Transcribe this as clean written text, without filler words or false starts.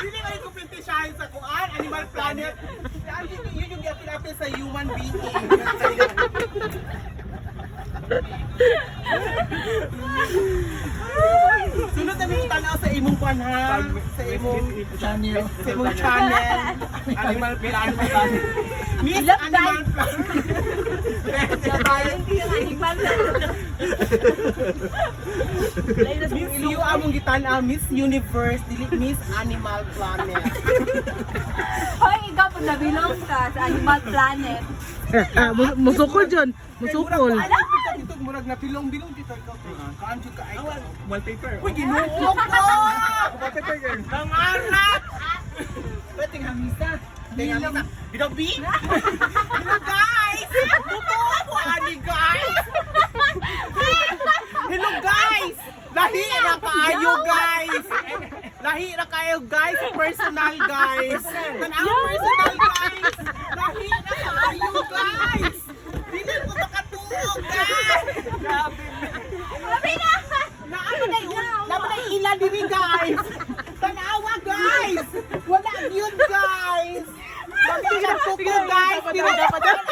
Hindi kayo kumpitisyahin sa kuan, Animal Planet. Yun yung yapin-yapin sa human being. Sunod na may tanaw sa imong panha, sa imong channel, Animal Planet. Miss Animal Planet. Hindi yung animal. Miss you among gitan Miss Universe, dili Miss Animal Planet. Hoy, ikaw po nabilong ka sa Animal Planet. Musukol dyan. Musukol. Dito murag na bilong dito ikaw. Kaanjo ka ay. Wallpaper. Uy, ginuok ko! Wallpaper girl. Nangarat! Pwede nga misa. Binobi? Hello guys! Totoo po, ani guys! Hello guys! Lahi na kayo guys! Lahi na kayo guys! Personal guys! Tanaw personal guys! Lahi na kayo guys! Dili ko makatuog guys! Sabi na! Laban na ilan diri guys! Tanawa guys! Wala yun guys! Sabi na guys!